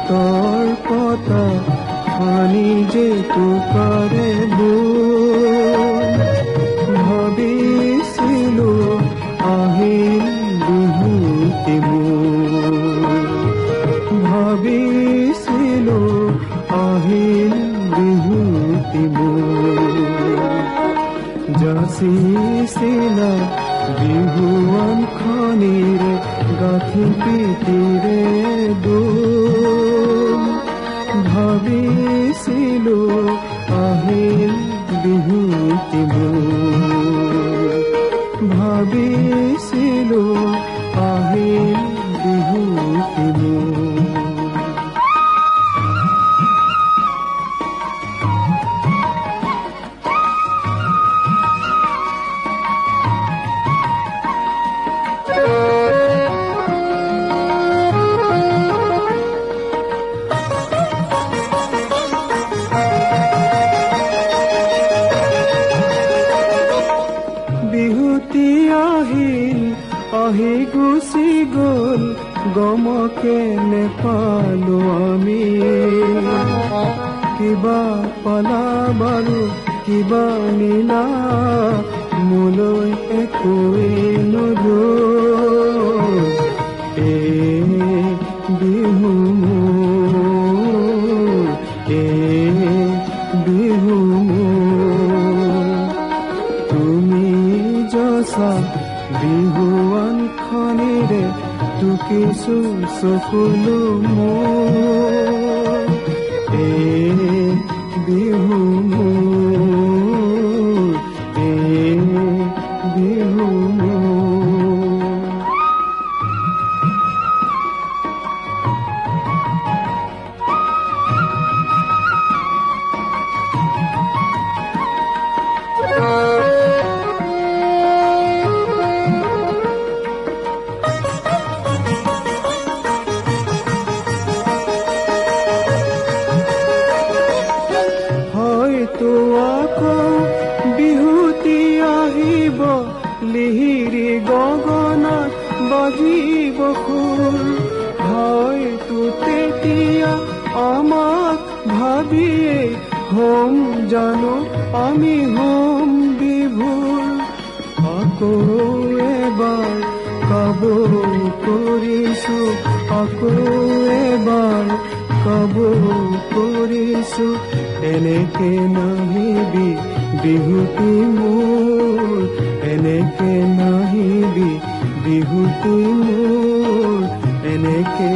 হাতৰ পতা হানি যে তোকাৰে ভাবিছিলো আহিল বিহুটি মোৰ, ভাবিছিলো আহিল বিহুটি মোৰ। যাচিছিলা বিহুৱান খনিৰে গাঁঠি পিতিৰে দোল, ভাবিছিলো আহিল বিহুটি মোৰ, ভাবিছিলো আহিল বিহুটি মোৰ। বিহুতি আহিল আহি গুচি গল গমকে নেপালো আমি, কিবা পালা বাৰু কিবা নিলা মোলৈ একোৱেই নৰল। বিহু মোৰ, বিহু মোৰ, তুমি যচা বিহুৱান খনিৰে টুকিছো চকুলো মোৰ। বিহু মোৰ, বিহু মোৰ। হয়তো আকৌ বিহুতি আহিব লিহিৰি গগনাত বাজিব সুৰ, হয়তো তেতিয়া আমাক ভাবিয়ে হম জানো আমি হম বিভোৰ। আকৌ এবাৰ কাব কৰিছো, আকৌ এবাৰ কাব কৰিছো, এনেকে নাহিবি বিহুটি মোৰ, এনেকে নাহিবি বিহুটি মোৰ, এনেকে